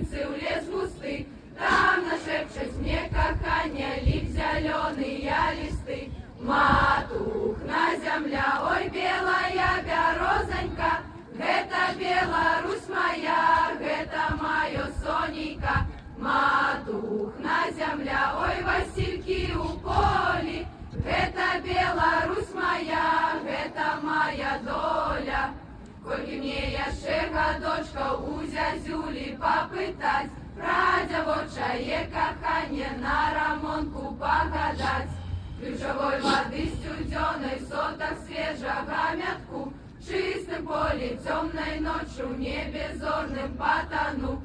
саженцы ў лес густы, там нашепчуць мне кахання, ліп зялёныя лісты. Матухна зямля, ой, белая бярозанька, гэта Беларусь моя, гэта маё сонейка. Матухна зямля, ой, васількі ў полі, гэта Беларусь моя, гэта моя доля. Колькі мне яшчэ гадочкаў у зязюлі папытаць, пра дзявочае каханне на рамонку пагадаць. Ключавой вады сцюдзёнай, сотах свежага мятку, чыстым полі цёмнай ноччу, небе зорным патану.